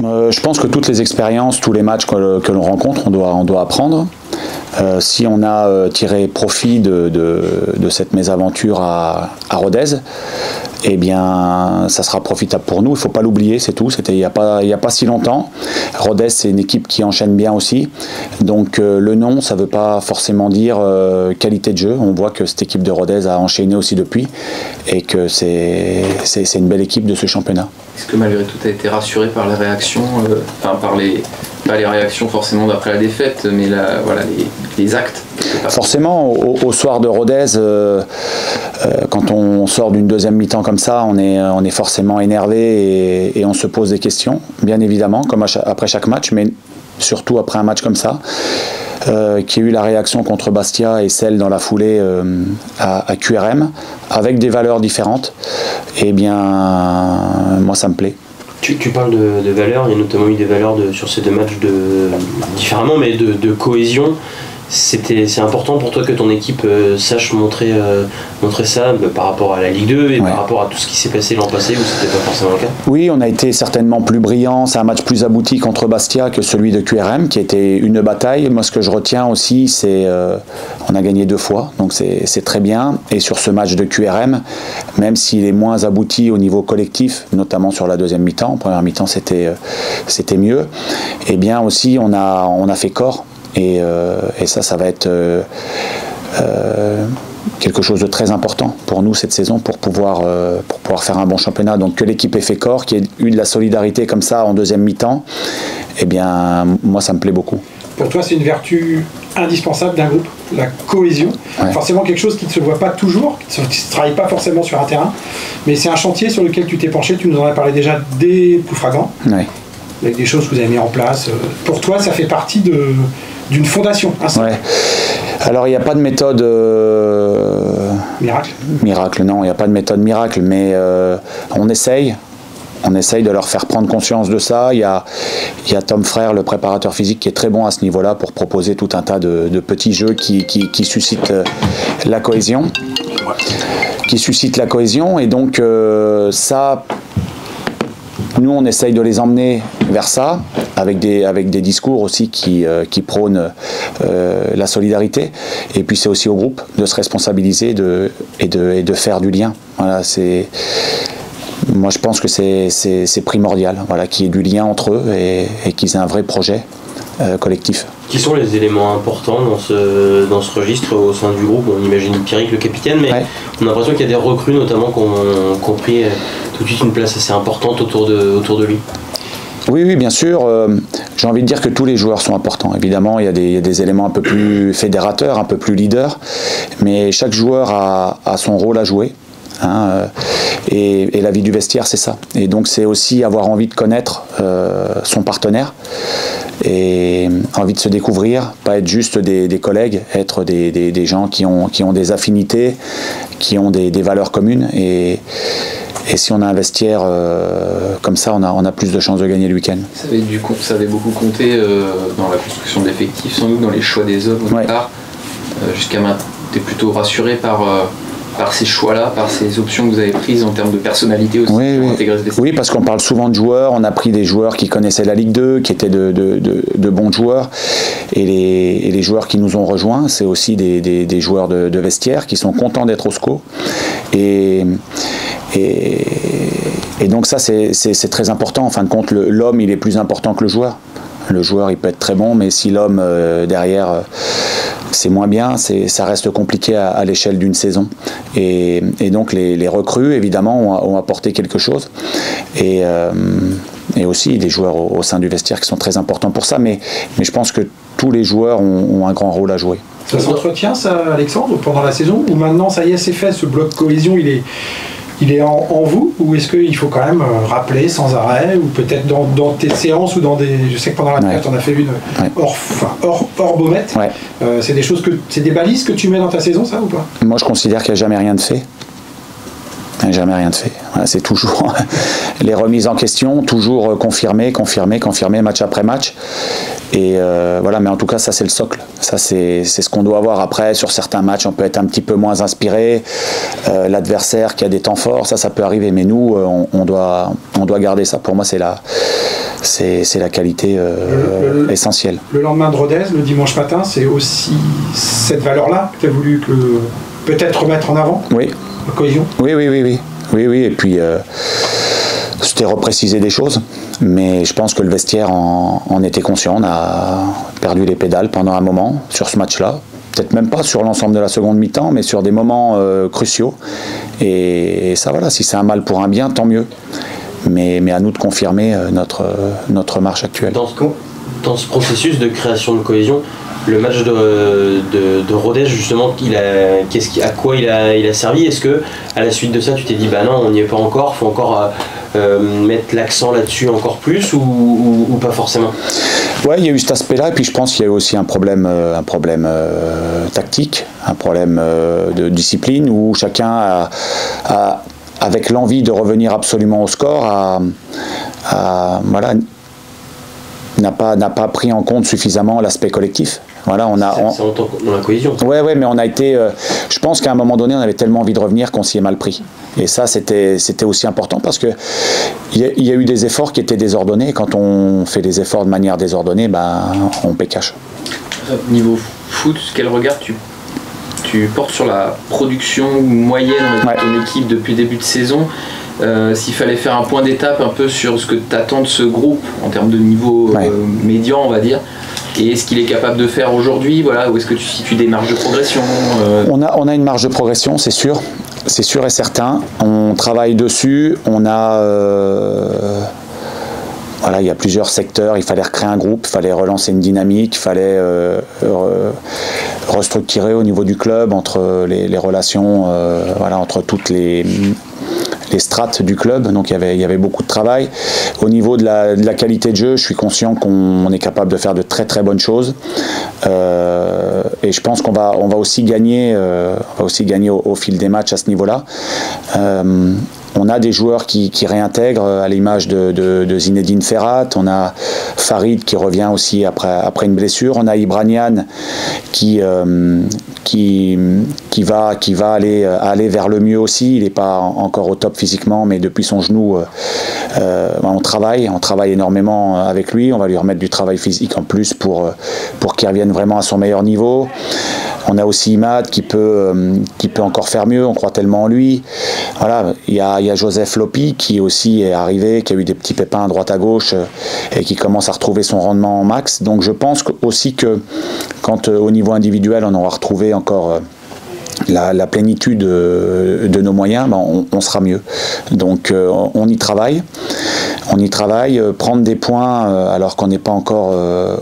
Je pense que toutes les expériences, tous les matchs que l'on rencontre, on doit apprendre. Si on a tiré profit de cette mésaventure à Rodez, eh bien, ça sera profitable pour nous. Il ne faut pas l'oublier, c'est tout. C'était il y a pas si longtemps. Rodez, c'est une équipe qui enchaîne bien aussi. Donc le nom, ça ne veut pas forcément dire qualité de jeu. On voit que cette équipe de Rodez a enchaîné aussi depuis et que c'est une belle équipe de ce championnat. Est-ce que malgré tout tu as été rassuré par les réactions, pas les réactions forcément d'après la défaite, mais les actes? Forcément, au soir de Rodez, quand on sort d'une deuxième mi-temps comme ça, on est forcément énervé et on se pose des questions, bien évidemment, comme après chaque match, mais surtout après un match comme ça. Qui a eu la réaction contre Bastia et celle dans la foulée à QRM, avec des valeurs différentes, eh bien, moi ça me plaît. Tu parles de valeurs, il y a notamment eu des valeurs sur ces deux matchs différemment, mais de cohésion. C'est important pour toi que ton équipe sache montrer ça par rapport à la Ligue 2 et par rapport à tout ce qui s'est passé l'an passé où c'était pas forcément le cas? Oui, on a été certainement plus brillants. C'est un match plus abouti contre Bastia que celui de QRM qui était une bataille. Moi, ce que je retiens aussi, c'est on a gagné 2 fois, donc c'est très bien. Et sur ce match de QRM, même s'il est moins abouti au niveau collectif, notamment sur la deuxième mi-temps, en première mi-temps c'était mieux, eh bien aussi on a fait corps. Et ça va être quelque chose de très important pour nous cette saison pour pouvoir faire un bon championnat. Donc que l'équipe ait fait corps, qu'il y ait eu de la solidarité comme ça en deuxième mi-temps, eh bien moi ça me plaît beaucoup. Pour toi c'est une vertu indispensable d'un groupe, la cohésion. Forcément quelque chose qui ne se voit pas toujours, qui ne se travaille pas forcément sur un terrain, mais c'est un chantier sur lequel tu t'es penché, tu nous en as parlé déjà dès Ploufragan, avec des choses que vous avez mis en place. Pour toi ça fait partie d'une fondation. Alors il n'y a pas de méthode miracle, non, il n'y a pas de méthode miracle, mais on essaye de leur faire prendre conscience de ça. Il y a Tom Frère, le préparateur physique, qui est très bon à ce niveau-là pour proposer tout un tas de petits jeux qui suscitent la cohésion. Et donc ça, nous on essaye de les emmener vers ça, avec des discours aussi qui prônent la solidarité. Et puis c'est aussi au groupe de se responsabiliser et de faire du lien. Voilà, moi je pense que c'est primordial, voilà, qu'il y ait du lien entre eux et qu'ils aient un vrai projet collectif. Qui sont les éléments importants dans ce registre au sein du groupe? On imagine Pierrick, le capitaine, mais on a l'impression qu'il y a des recrues notamment qui ont pris tout de suite une place assez importante autour de lui. Oui, bien sûr. J'ai envie de dire que tous les joueurs sont importants. Évidemment, il y a des éléments un peu plus fédérateurs, un peu plus leaders, mais chaque joueur a son rôle à jouer. Et la vie du vestiaire, c'est ça. Et donc, c'est aussi avoir envie de connaître son partenaire et envie de se découvrir, pas être juste des collègues, être des gens qui ont des affinités, qui ont des valeurs communes. Et si on a un vestiaire comme ça, on a plus de chances de gagner le week-end. Ça avait beaucoup compté dans la construction de l'effectif, sans doute dans les choix des hommes au départ. Jusqu'à maintenant, tu es plutôt rassuré par ces choix-là, par ces options que vous avez prises en termes de personnalité aussi pour intégrer ce vestiaire? Oui, parce qu'on parle souvent de joueurs, on a pris des joueurs qui connaissaient la Ligue 2, qui étaient de bons joueurs, et les joueurs qui nous ont rejoints, c'est aussi des joueurs de vestiaire qui sont contents d'être au SCO. Et donc ça c'est très important. En fin de compte, l'homme il est plus important que le joueur. Le joueur il peut être très bon, mais si l'homme derrière c'est moins bien, ça reste compliqué à l'échelle d'une saison. Et donc les recrues évidemment ont apporté quelque chose. Et aussi les joueurs au sein du vestiaire qui sont très importants pour ça. Mais je pense que tous les joueurs ont un grand rôle à jouer. Ça s'entretient ça, Alexandre, pendant la saison, ou maintenant ça y est c'est fait, ce bloc cohésion il est en vous, ou est-ce qu'il faut quand même rappeler sans arrêt, ou peut-être dans tes séances ou dans des... Je sais que pendant la période on a fait une hors Beaumet. C'est des balises que tu mets dans ta saison, ça, ou pas? Moi je considère qu'il n'y a jamais rien de fait. Jamais rien de fait. Voilà, c'est toujours les remises en question, toujours confirmé, match après match. Et voilà, mais en tout cas, ça c'est le socle. Ça c'est ce qu'on doit avoir. Après, sur certains matchs, on peut être un petit peu moins inspiré. L'adversaire qui a des temps forts, ça peut arriver. Mais nous, on doit garder ça. Pour moi, c'est c'est la qualité essentielle. Le lendemain de Rodez, le dimanche matin, c'est aussi cette valeur-là que tu as voulu peut-être remettre en avant? Oui. La cohésion? Oui. Et puis, c'était repréciser des choses. Mais je pense que le vestiaire en était conscient. On a perdu les pédales pendant un moment sur ce match-là. Peut-être même pas sur l'ensemble de la seconde mi-temps, mais sur des moments cruciaux. Et ça, voilà, si c'est un mal pour un bien, tant mieux. Mais à nous de confirmer notre marche actuelle. Dans ce processus de création de cohésion, le match de Rodez, justement, à quoi il a servi? Est-ce que à la suite de ça, tu t'es dit, bah non, on n'y est pas encore, faut encore mettre l'accent là-dessus encore plus, ou pas forcément? Ouais, il y a eu cet aspect-là, et puis je pense qu'il y a eu aussi un problème tactique, un problème de discipline, où chacun avec l'envie de revenir absolument au score, voilà, n'a pas pris en compte suffisamment l'aspect collectif. Voilà, c'est dans la cohésion. Ouais, mais on a été. Je pense qu'à un moment donné, on avait tellement envie de revenir qu'on s'y est mal pris. Et ça, c'était aussi important parce que il y a eu des efforts qui étaient désordonnés. Et quand on fait des efforts de manière désordonnée, on paie cash. Niveau foot, quel regard tu portes sur la production moyenne de ton équipe depuis le début de saison? S'il fallait faire un point d'étape un peu sur ce que tu attends de ce groupe en termes de niveau médian, on va dire, et est-ce qu'il est capable de faire aujourd'hui, voilà, ou est-ce que tu situes des marges de progression? On a une marge de progression, c'est sûr et certain. On travaille dessus. Voilà, il y a plusieurs secteurs, il fallait recréer un groupe, il fallait relancer une dynamique, il fallait restructurer au niveau du club entre les relations, entre toutes les strates du club, donc il y avait beaucoup de travail. Au niveau de la qualité de jeu, je suis conscient qu'on est capable de faire de très très bonnes choses, et je pense qu'on va aussi gagner, au fil des matchs à ce niveau-là. On a des joueurs qui réintègrent, à l'image de Zinedine Ferrat. On a Farid qui revient aussi après une blessure. On a Ibranian qui va aller vers le mieux aussi. Il n'est pas encore au top physiquement, mais depuis son genou, on travaille énormément avec lui. On va lui remettre du travail physique en plus pour qu'il revienne vraiment à son meilleur niveau. On a aussi Imad qui peut encore faire mieux, on croit tellement en lui. Voilà, il y a Joseph Lopi qui aussi est arrivé, qui a eu des petits pépins à droite à gauche et qui commence à retrouver son rendement en max. Donc je pense aussi que quand au niveau individuel on aura retrouvé encore la plénitude de nos moyens, on sera mieux. Donc on y travaille. Prendre des points alors qu'on n'est pas encore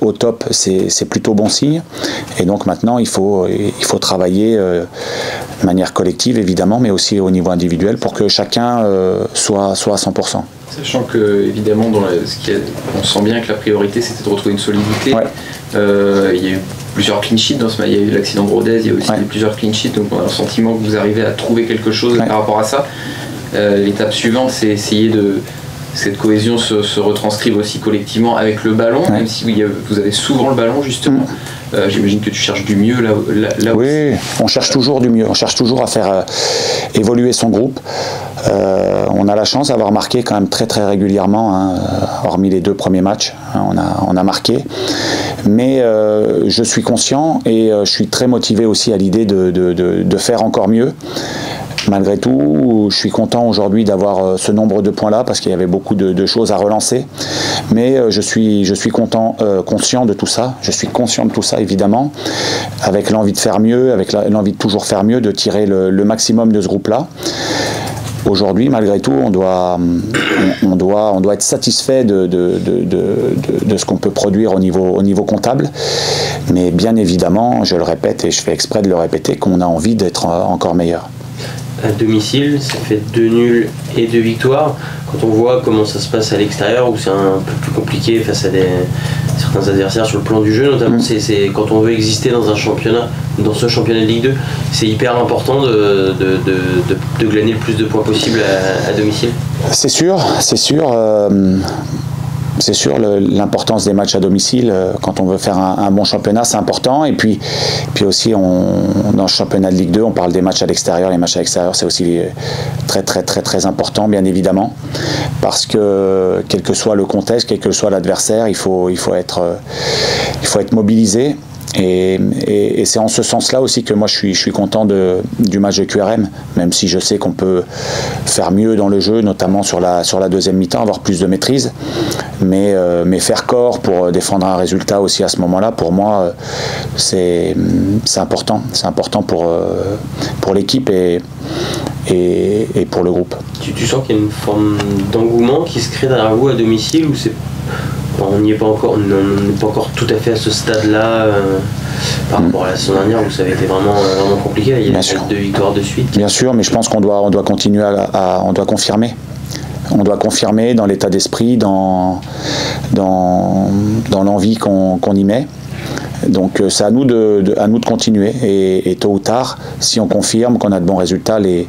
au top, c'est plutôt bon signe. Et donc maintenant, il faut travailler de manière collective, évidemment, mais aussi au niveau individuel pour que chacun soit à 100%. Sachant que, évidemment, on sent bien que la priorité, c'était de retrouver une solidité. Ouais. Il y a eu plusieurs clean sheets dans ce match. Il y a eu l'accident de Rodez, il y a aussi plusieurs clean sheets. Donc on a le sentiment que vous arrivez à trouver quelque chose par rapport à ça. L'étape suivante, c'est essayer de cette cohésion se retranscrive aussi collectivement avec le ballon, même si vous avez souvent le ballon justement. J'imagine que tu cherches du mieux là où... Oui, on cherche toujours du mieux, on cherche toujours à faire évoluer son groupe. On a la chance d'avoir marqué quand même très très régulièrement, hormis les 2 premiers matchs, on a marqué. Mais je suis conscient et je suis très motivé aussi à l'idée de faire encore mieux. Malgré tout, je suis content aujourd'hui d'avoir ce nombre de points-là parce qu'il y avait beaucoup de choses à relancer. Mais je suis conscient de tout ça. Je suis conscient de tout ça, évidemment, avec l'envie de faire mieux, avec l'envie de toujours faire mieux, de tirer le maximum de ce groupe-là. Aujourd'hui, malgré tout, on doit être satisfait de ce qu'on peut produire au niveau comptable. Mais bien évidemment, je le répète et je fais exprès de le répéter, qu'on a envie d'être encore meilleur. À domicile, ça fait 2 nuls et 2 victoires. Quand on voit comment ça se passe à l'extérieur, où c'est un peu plus compliqué face à certains adversaires sur le plan du jeu, notamment c'est quand on veut exister dans un championnat, dans ce championnat de Ligue 2, c'est hyper important de glaner le plus de points possible à domicile. C'est sûr. C'est sûr, l'importance des matchs à domicile, quand on veut faire un bon championnat, c'est important. Et puis aussi, dans le championnat de Ligue 2, on parle des matchs à l'extérieur. Les matchs à l'extérieur, c'est aussi très, très, très, très important, bien évidemment. parce que quel que soit le contexte, quel que soit l'adversaire, il faut être mobilisé. Et c'est en ce sens-là aussi que moi je suis content du match de QRM, même si je sais qu'on peut faire mieux dans le jeu, notamment sur la deuxième mi-temps, avoir plus de maîtrise. Mais faire corps pour défendre un résultat aussi à ce moment-là, pour moi, c'est important. C'est important pour l'équipe et pour le groupe. Tu sens qu'il y a une forme d'engouement qui se crée derrière vous à domicile, ou on n'y est pas encore, on n'est pas encore tout à fait à ce stade-là par rapport à la saison dernière où ça avait été vraiment compliqué. Il y a eu 2 victoires de suite. Bien sûr, mais je pense qu'on doit continuer on doit confirmer. On doit confirmer dans l'état d'esprit, dans l'envie qu'on y met. Donc c'est à nous de continuer et tôt ou tard, si on confirme qu'on a de bons résultats, les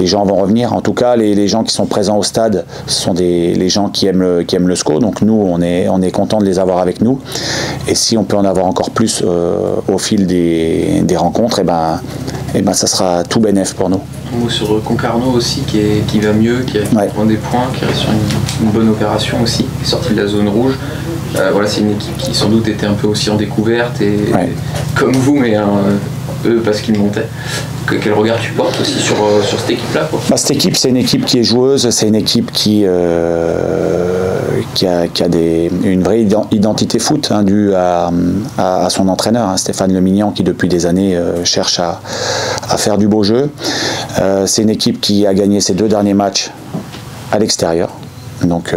gens vont revenir. En tout cas, les gens qui sont présents au stade, ce sont les gens qui aiment le SCO. Donc nous, on est content de les avoir avec nous. Et si on peut en avoir encore plus au fil des rencontres, et ben ça sera tout bénef pour nous. Un mot sur Concarneau aussi qui va mieux, qui a des points, qui reste sur une bonne opération aussi, qui est sorti de la zone rouge. Voilà, c'est une équipe qui sans doute était un peu aussi en découverte et comme vous, mais eux parce qu'ils montaient. Quel regard tu portes aussi sur cette équipe-là, quoi? Cette équipe, c'est une équipe qui est joueuse, c'est une équipe qui a une vraie identité foot, due à son entraîneur, Stéphane Lemignan, qui depuis des années cherche à faire du beau jeu. C'est une équipe qui a gagné ses 2 derniers matchs à l'extérieur. Donc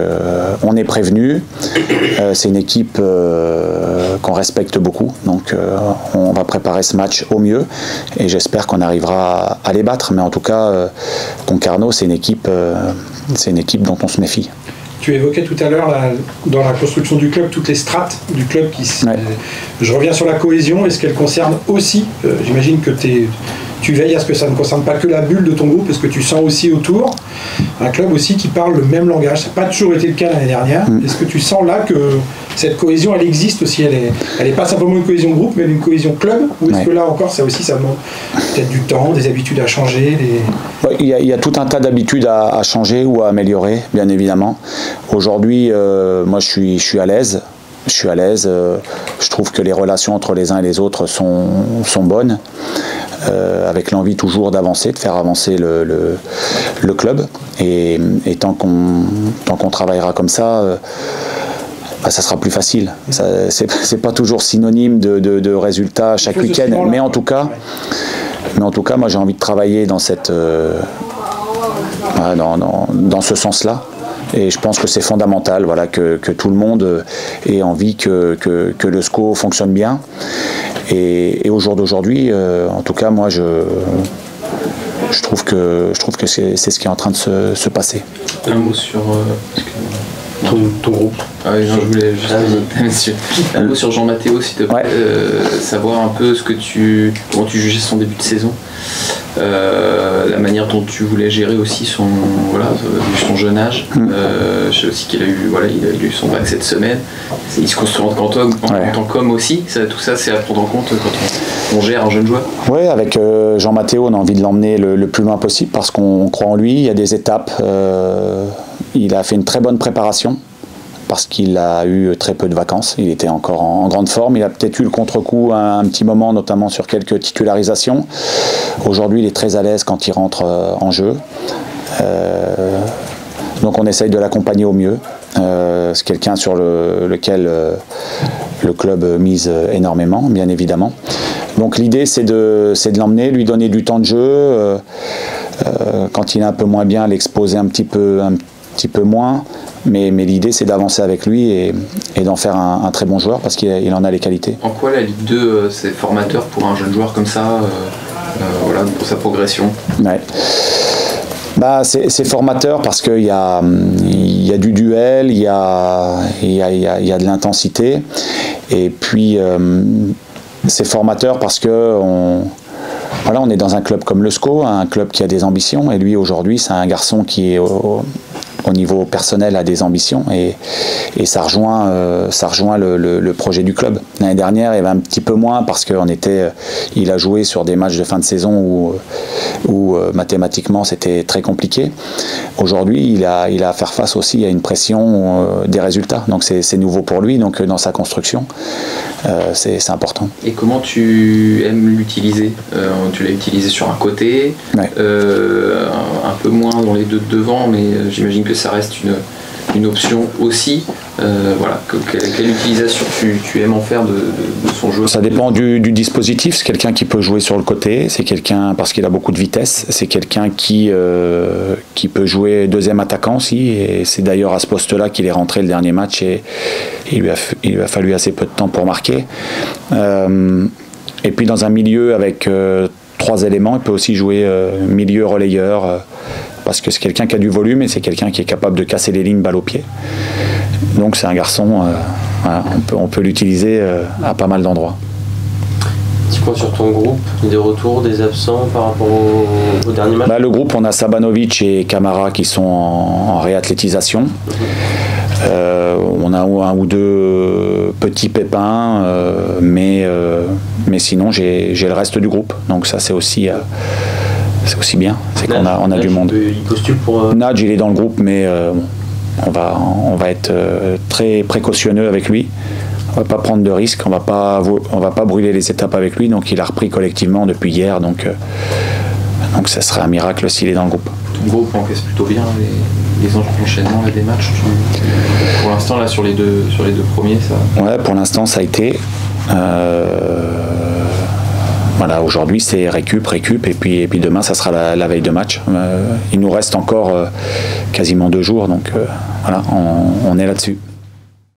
on est prévenu, c'est une équipe qu'on respecte beaucoup, donc on va préparer ce match au mieux et j'espère qu'on arrivera à les battre, mais en tout cas Concarneau c'est une équipe dont on se méfie. Tu évoquais tout à l'heure dans la construction du club toutes les strates du club Je reviens sur la cohésion, est-ce qu'elle concerne aussi, j'imagine que tu veilles à ce que ça ne concerne pas que la bulle de ton groupe, est-ce que tu sens aussi autour un club aussi qui parle le même langage? Ça n'a pas toujours été le cas l'année dernière. Est-ce que tu sens là que cette cohésion, elle existe aussi? Elle est pas simplement une cohésion groupe, mais une cohésion club? Ou est-ce que là encore, ça aussi, ça demande peut-être du temps, des habitudes à changer? Il y a tout un tas d'habitudes à changer ou à améliorer, bien évidemment. Aujourd'hui, moi, je suis à l'aise. Je trouve que les relations entre les uns et les autres sont bonnes. Avec l'envie toujours d'avancer, de faire avancer le club. Et tant qu'on travaillera comme ça, ça sera plus facile. C'est pas toujours synonyme de résultats chaque week-end, mais en tout cas, moi j'ai envie de travailler dans ce sens-là. Et je pense que c'est fondamental, voilà, que tout le monde ait envie que le SCO fonctionne bien. Et au jour d'aujourd'hui, en tout cas, moi, je trouve que c'est ce qui est en train de se passer. Un mot sur ton groupe. Ah oui, je voulais juste monsieur. Un mot sur Jean-Mathéo, s'il te plaît. Savoir un peu comment tu jugeais son début de saison. La manière dont tu voulais gérer aussi son jeune âge. Je sais aussi qu'il a eu son bac cette semaine. Il se construit en tant qu'homme aussi. Tout ça, c'est à prendre en compte quand on gère un jeune joueur. Oui, avec Jean-Mathéo, on a envie de l'emmener le plus loin possible parce qu'on croit en lui. Il y a des étapes. Il a fait une très bonne préparation parce qu'il a eu très peu de vacances. Il était encore en grande forme. Il a peut-être eu le contre-coup un petit moment, notamment sur quelques titularisations. Aujourd'hui, il est très à l'aise quand il rentre en jeu. Donc on essaye de l'accompagner au mieux. C'est quelqu'un sur lequel le club mise énormément, bien évidemment. Donc l'idée, c'est de l'emmener, lui donner du temps de jeu. Quand il est un peu moins bien, l'exposer un petit peu moins. Mais l'idée, c'est d'avancer avec lui et d'en faire un très bon joueur parce qu'il en a les qualités. En quoi la Ligue 2, c'est formateur pour un jeune joueur comme ça, pour sa progression? C'est formateur parce qu'il y a du duel, il y a de l'intensité. Et puis, c'est formateur parce que on est dans un club comme le SCO, un club qui a des ambitions. Et lui, aujourd'hui, c'est un garçon qui est au niveau personnel a des ambitions et ça rejoint le projet du club. L'année dernière, il y avait un petit peu moins parce qu'il a joué sur des matchs de fin de saison où mathématiquement c'était très compliqué. Aujourd'hui, il a à faire face aussi à une pression des résultats. Donc c'est nouveau pour lui. Donc dans sa construction, c'est important. Et comment tu aimes l'utiliser? Tu l'as utilisé sur un côté, ouais. Un peu moins dans les deux de devant, mais j'imagine que ça reste une option aussi. Voilà, quelle utilisation tu aimes en faire de son jeu? Ça dépend du dispositif. C'est quelqu'un qui peut jouer sur le côté, c'est quelqu'un parce qu'il a beaucoup de vitesse, c'est quelqu'un qui peut jouer deuxième attaquant aussi, et c'est d'ailleurs à ce poste-là qu'il est rentré le dernier match et il lui a fallu assez peu de temps pour marquer. Et puis dans un milieu avec 3 éléments, il peut aussi jouer milieu relayeur, parce que c'est quelqu'un qui a du volume et c'est quelqu'un qui est capable de casser les lignes balle au pied. Donc c'est un garçon, voilà, on peut l'utiliser à pas mal d'endroits. Petit point sur ton groupe, des retours, des absents par rapport au dernier match? Le groupe, on a Sabanovic et Camara qui sont en réathlétisation. On a un ou deux petits pépins, mais sinon j'ai le reste du groupe. Donc ça c'est aussi bien, c'est qu'on a du monde. Il postule pour... Nadj, il est dans le groupe, mais on va être très précautionneux avec lui. On va pas prendre de risques, on va pas brûler les étapes avec lui. Donc il a repris collectivement depuis hier, donc ça serait un miracle s'il est dans le groupe. Ton groupe encaisse plutôt bien les enchaînements des matchs. Pour l'instant là sur les deux premiers, ça. Ouais, pour l'instant ça a été. Voilà, aujourd'hui c'est récup, et puis demain ça sera la veille de match. Il nous reste encore quasiment 2 jours, donc voilà, on est là-dessus.